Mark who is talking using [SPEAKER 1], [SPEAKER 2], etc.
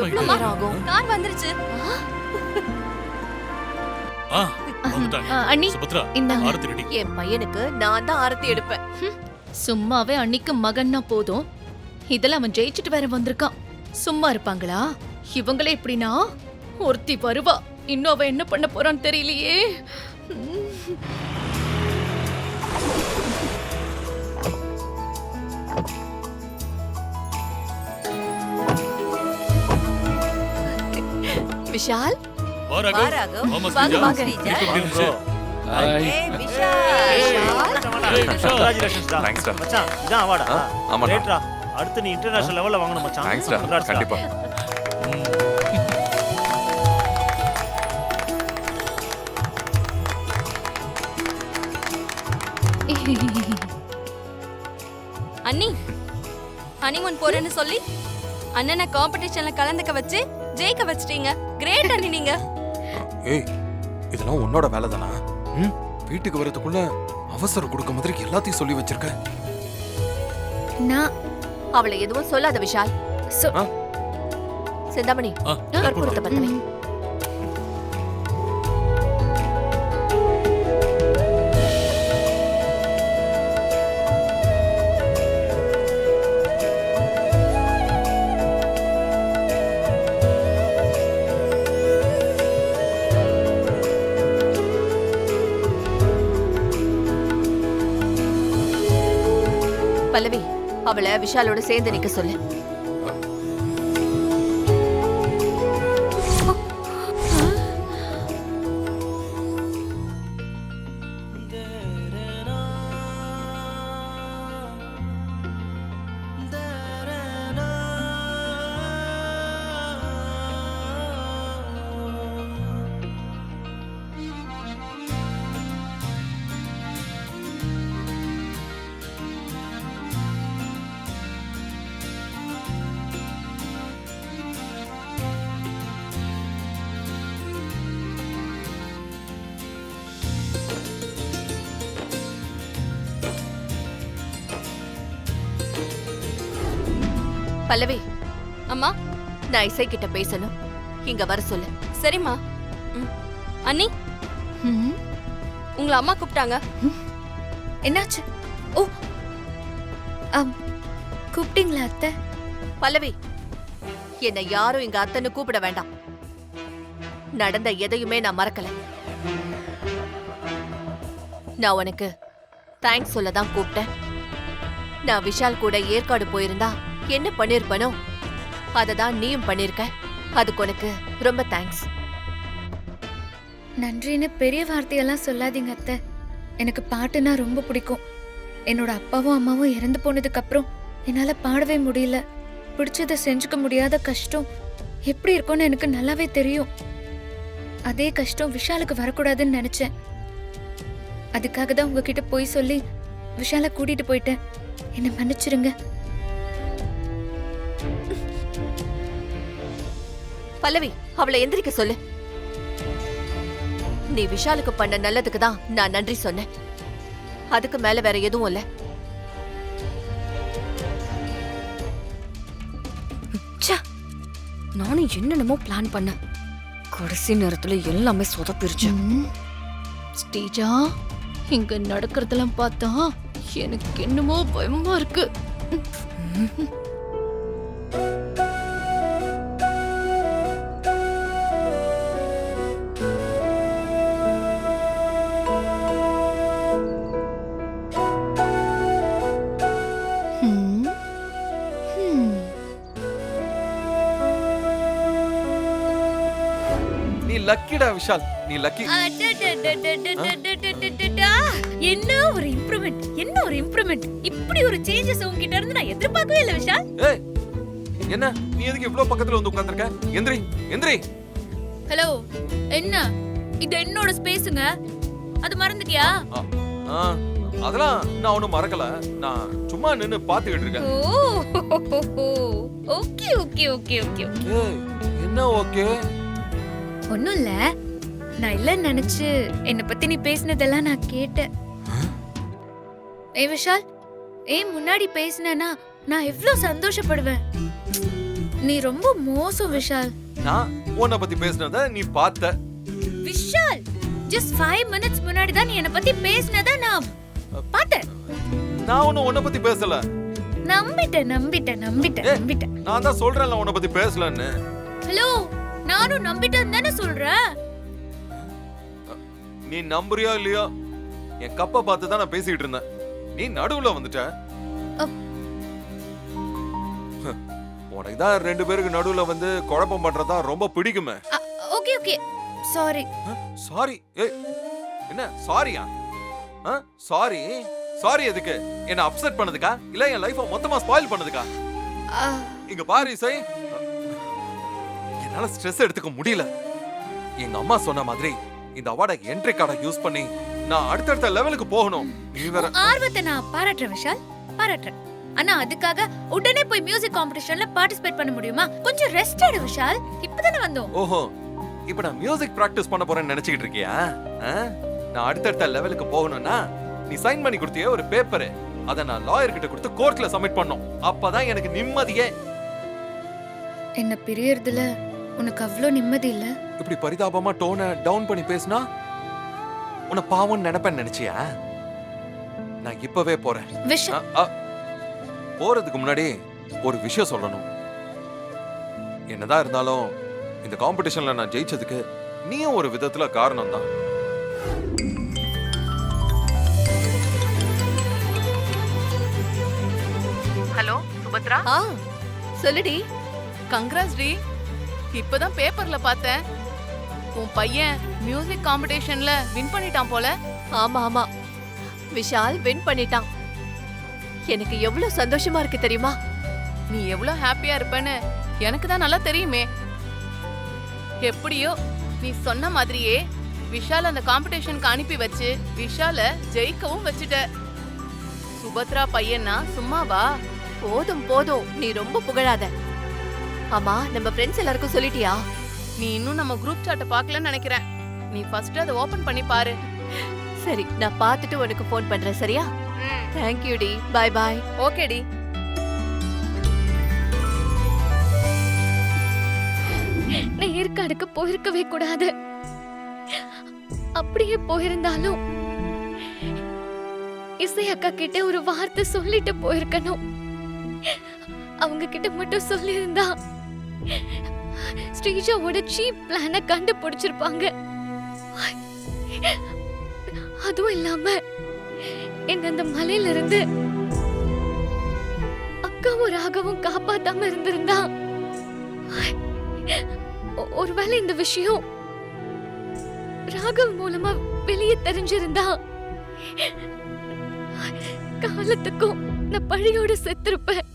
[SPEAKER 1] எவ்வளவு நேரம் ஆகும்?
[SPEAKER 2] கார் வந்துருச்சு.
[SPEAKER 3] அண்ணி
[SPEAKER 4] சுபத்ரா
[SPEAKER 3] இந்தாங்க.
[SPEAKER 4] ஆரத்தி ரெடி.
[SPEAKER 1] என் பையனுக்கு நான் தான் ஆரத்தி எடுப்பேன்.
[SPEAKER 3] சும்மாவே அன்னிக்கு மகன்னா போதும், இதெல்லாம் அவன் ஜெயிச்சுட்டு வேற வந்திருக்கான். சும்மா இருப்பாங்களா? இவங்களே எப்படின்னா ஒருத்தி வருவா, இன்னும் அவ என்ன பண்ண போறான்னு தெரியலையே.
[SPEAKER 1] விஷால்
[SPEAKER 4] வா ராகவ்.
[SPEAKER 2] ராகவ்.
[SPEAKER 4] வாமா
[SPEAKER 1] வாங்க,
[SPEAKER 4] ஸ்ரீஜா.
[SPEAKER 1] வாங்க.
[SPEAKER 4] எப்படி இருந்துச்சு?
[SPEAKER 2] ஏய் விஷால்.
[SPEAKER 4] ஏய், விஷால்.
[SPEAKER 5] Congratulations டா.
[SPEAKER 6] Thanks டா.
[SPEAKER 5] மச்சான் இதான் அவார்டா?
[SPEAKER 6] ஆமாடா.
[SPEAKER 5] கிரேட்ரா. அடுத்து நீ இன்டர்நேஷனல் லெவல்ல வாங்கணும் மச்சான்.
[SPEAKER 6] Thanks டா.
[SPEAKER 5] Congrats டா.
[SPEAKER 6] கண்டிப்பா.
[SPEAKER 2] அண்ணி ஹனிமூன் போறேன்னு சொல்லி அண்ணனை காம்படிஷன்ல கலந்துக்க வச்சு ஜெயிக்க வச்சிட்டீங்க. கிரேட் அண்ணி நீங்க.
[SPEAKER 7] ஏய் இதெல்லாம் உன்னோட வேலை தானா? வீட்டுக்கு வரதுக்குள்ள அவசரம் கொடுக்க மாதிரி எல்லாத்தையும் சொல்லி வச்சிருக்க.
[SPEAKER 3] நான்
[SPEAKER 1] அவளை எதுவும் சொல்லாத விஷால்.
[SPEAKER 7] ஆ?
[SPEAKER 1] செந்தாமணி
[SPEAKER 4] ஆ,
[SPEAKER 1] கற்பூரத்தை பத்த வை. பல்லவி அவளை விஷாலோட சேர்ந்து நிக்க சொல்லு. பல்லவி
[SPEAKER 2] அம்மா
[SPEAKER 1] நான் இசை கிட்ட பேசணும், இங்க வர சொல்லு.
[SPEAKER 2] சரிம்மா. அண்ணி உங்களை அம்மா கூப்பிட்டாங்க.
[SPEAKER 3] என்னாச்சு? ஓ கூப்பிட்டீங்களா அத்தை?
[SPEAKER 1] பல்லவி என்னை யாரும் இங்க அத்தன்னு கூப்பிட வேண்டாம். நடந்த எதையுமே நான் மறக்கல. நான் உனக்கு தேங்க்ஸ் சொல்ல தான் கூப்பிட்டேன். நான் விஷால் கூட ஏற்காடு போயிருந்தா என்ன பண்ணிருப்பனோ அதை தான் நீயும் பண்ணிருக்க. அதுக்கு உனக்கு ரொம்ப தேங்க்ஸ்.
[SPEAKER 8] நன்றின்னு பெரிய வார்த்தையெல்லாம் சொல்லாதீங்க அத்தை. எனக்கு பாட்டுனா ரொம்ப பிடிக்கும். என்னோட அப்பாவும் அம்மாவும் இறந்து போனதுக்கு அப்புறம் என்னால பாடவே முடியல. பிடிச்சதை செஞ்சுக்க முடியாத கஷ்டம் எப்படி இருக்கும்னு எனக்கு நல்லாவே தெரியும். அதே கஷ்டம் விஷாலுக்கு வரக்கூடாதுன்னு நினைச்சேன். அதுக்காக தான் உங்ககிட்ட போய் சொல்லி விஷாலை கூட்டிட்டு போயிட்டேன். என்னை மன்னிச்சிருங்க.
[SPEAKER 1] பல்லவி அவளை எந்திரிக்க சொல்லு. நீ விஷாலுக்கு பண்ண நல்லதுக்கு தான் நான் நன்றி சொன்னேன். அதுக்கு மேல வேற எதுவும் இல்ல.
[SPEAKER 2] நானும் என்னென்னமோ பிளான் பண்ணேன். கடைசி நேரத்துல எல்லாமே சொதப்பிருச்சு.
[SPEAKER 3] ஸ்ரீஜா, இங்க நடக்கிறதெல்லாம் பார்த்தா எனக்கு என்னமோ பயமா இருக்கு.
[SPEAKER 7] நீ லக்கிடா விஷால், நீ லக்கி.
[SPEAKER 8] என்ன ஒரு இம்ப்ரூவ்மெண்ட், என்ன ஒரு இம்ப்ரூவ்மெண்ட். இப்படி ஒரு சேஞ்சஸ் உங்ககிட்ட இருந்து நான் எதிர்பார்க்கவே இல்ல விஷால்.
[SPEAKER 7] ஏய் என்ன நீ எதுக்கு இவ்ளோ பக்கத்துல வந்து உட்கார்ந்திருக்க? எந்திரி எந்திரி.
[SPEAKER 8] ஹலோ, என்ன இது என்னோட ஸ்பேஸ்ங்க, அது மறந்துட்டியா?
[SPEAKER 7] அதெல்லாம் நான் ஒண்ணும் மறக்கல. நான் சும்மா நின்னு பாத்துக்கிட்டு இருக்கேன்.
[SPEAKER 8] Okay okay okay okay.
[SPEAKER 7] ஏய் என்ன ஓகே?
[SPEAKER 8] ஒண்ணும் இல்ல, நான் இல்லன்னு நினைச்சு என்னை பத்தி நீ பேசினதெல்லாம் நான் கேட்டேன். ஏய் விஷால், முன்னாடி பேசினேன்னா நான் எவ்வளவு சந்தோஷப்படுவேன். நீ ரொம்ப மோசம் விஷால்.
[SPEAKER 7] நான் உன்னை பத்தி பேசுனத நீ பார்த்த.
[SPEAKER 8] விஷால், just 5 minutes முன்னாடி தான் நீ என்ன பத்தி பேசினத நான் பார்த்தேன்.
[SPEAKER 7] நான் உன்னை பத்தி பேசல.
[SPEAKER 8] நம்பிட்டேன்.
[SPEAKER 7] நான் தான் சொல்றேன்ல உன்னை பத்தி பேசலன்னு.
[SPEAKER 8] ஹலோ, நானும் நம்பிட்டேன்னு தானே சொல்றேன்.
[SPEAKER 7] நீ நம்புறியா இல்லையா? என் கப்ப பார்த்து தான் நான் பேசிட்டு இருந்தேன். நீ நடுவுல வந்துட்ட. உனக்கு தான் 2 பேருக்கு நடுவுல வந்து குழப்பம் பண்றதா ரொம்ப பிடிக்குமே.
[SPEAKER 8] Okay sorry.
[SPEAKER 7] சாரி? என்ன சாரியா? சாரி எதுக்கு? என்ன அப்செட் பண்ணதுக்கா இல்ல என் லைஃப மொத்தமா ஸ்பாயில் பண்ணதுக்கா? இங்க பாரு இசை, என்னால ஸ்ட்ரெஸ் எடுத்துக்க முடியல. எங்க அம்மா சொன்ன மாதிரி இந்த அவார்டை என்ட்ரி கார்டை யூஸ் பண்ணி நான் அடுத்தடுத்த லெவலுக்கு போகணும். நீ வேற
[SPEAKER 8] ஆர்வத்தை நான் பாராட்டுறேன் விஷால், பாராட்டுறேன். ஆனா அதுக்காக உடனே போய் மியூசிக் காம்படிஷன்ல பார்ட்டிசிபேட் பண்ண முடியுமா? கொஞ்சம் ரெஸ்ட் எடு விஷால், இப்பதானே வந்தோம்.
[SPEAKER 7] ஓஹோ, இப்போ நான் மியூசிக் பிராக்டிஸ் பண்ண போறேன்னு நினைச்சிட்டு இருக்கியா? நான் அடுத்தடுத்த லெவலுக்கு போகணும்னா நீ சைன் பண்ணி கொடுத்தியே ஒரு பேப்பர், அத நான் லாயர் கிட்ட கொடுத்து கோர்ட்ல சப்மிட் பண்ணனும். அப்பதான் எனக்கு நிம்மதியே.
[SPEAKER 8] என்ன பிரியறதுல உனக்கு அவ்ளோ நிம்மதி இல்ல?
[SPEAKER 7] இப்படி பரிதாபமா டோனை டவுன் பண்ணி பேசினா உன்னை பாவம்னு நினைப்பேன்னு நினைச்சியா? நான் இப்பவே போறேன்.
[SPEAKER 8] விஷால்,
[SPEAKER 7] போறதுக்கு முன்னாடி ஒரு விஷயம் சொல்லணும். என்னதான் இருந்தாலும் இந்த காம்படிஷன்ல நான் ஜெயிச்சதுக்கு நீயும் ஒரு விதத்துல காரணம் தான்.
[SPEAKER 3] ஹலோ சுபத்ரா,
[SPEAKER 1] சொல்லுடி.
[SPEAKER 3] கங்க்ராஸ் டி. இப்பதான் பேப்பர்ல பார்த்தேன், உன் பையன் மியூசிக் காம்படிஷன்ல வின் பண்ணிட்டான் போல.
[SPEAKER 1] ஆமா, விஷால் வின் பண்ணிட்டான். எனக்கு எவ்வளவு சந்தோஷமா இருக்கு தெரியுமா?
[SPEAKER 3] நீ எவ்வளவு ஹாப்பியா இருப்பேன்னு எனக்கு தான் நல்லா தெரியுமே. எப்படியோ நீ சொன்ன மாதிரியே விஷால் அந்த காம்படிஷனுக்கு அனுப்பி வச்சு விஷால ஜெயிக்கவும் வச்சுட்ட. சுபத்ரா பையனா சும்மாவா?
[SPEAKER 1] போதும், நீ ரொம்ப புகழாத. ஆமா, நம்ம ஃப்ரெண்ட்ஸ் எல்லாருக்கும் சொல்லிட்டியா?
[SPEAKER 3] நீ இன்னும் நம்ம குரூப் சாட்டை பார்க்கலன்னு நினைக்கிறேன். நீ ஃபர்ஸ்ட் அதை ஓபன் பண்ணி பாரு.
[SPEAKER 1] சரி, நான் பார்த்துட்டு உனக்கு ஃபோன் பண்றேன். சரியா? தேங்க் யூ டி. பை.
[SPEAKER 3] ஓகே டி.
[SPEAKER 8] நான் ஏற்காடுக்கு போயிருக்கவே கூடாது. அப்படியே போயிருந்தாலும் இசை அக்கா கிட்ட ஒரு வார்த்தை சொல்லிட்டு போயிருக்கணும். அவங்க கிட்ட மட்டும் சொல்லியிருந்தா ஸ்ரீஜாவோட சீப் பிளான கண்டுபிடிச்சிருப்பாங்க. அதுவும் இல்லாம என்ன அந்த மலையில இருந்து அக்காவும் ராகவும் காப்பாத்தாம இருந்திருந்தா ஒருவேளை இந்த விஷயம் ராகவ் மூலமா வெளியே தெரிஞ்சிருந்தா காலத்துக்கும் நான் பழியோட செத்திருப்பேன்.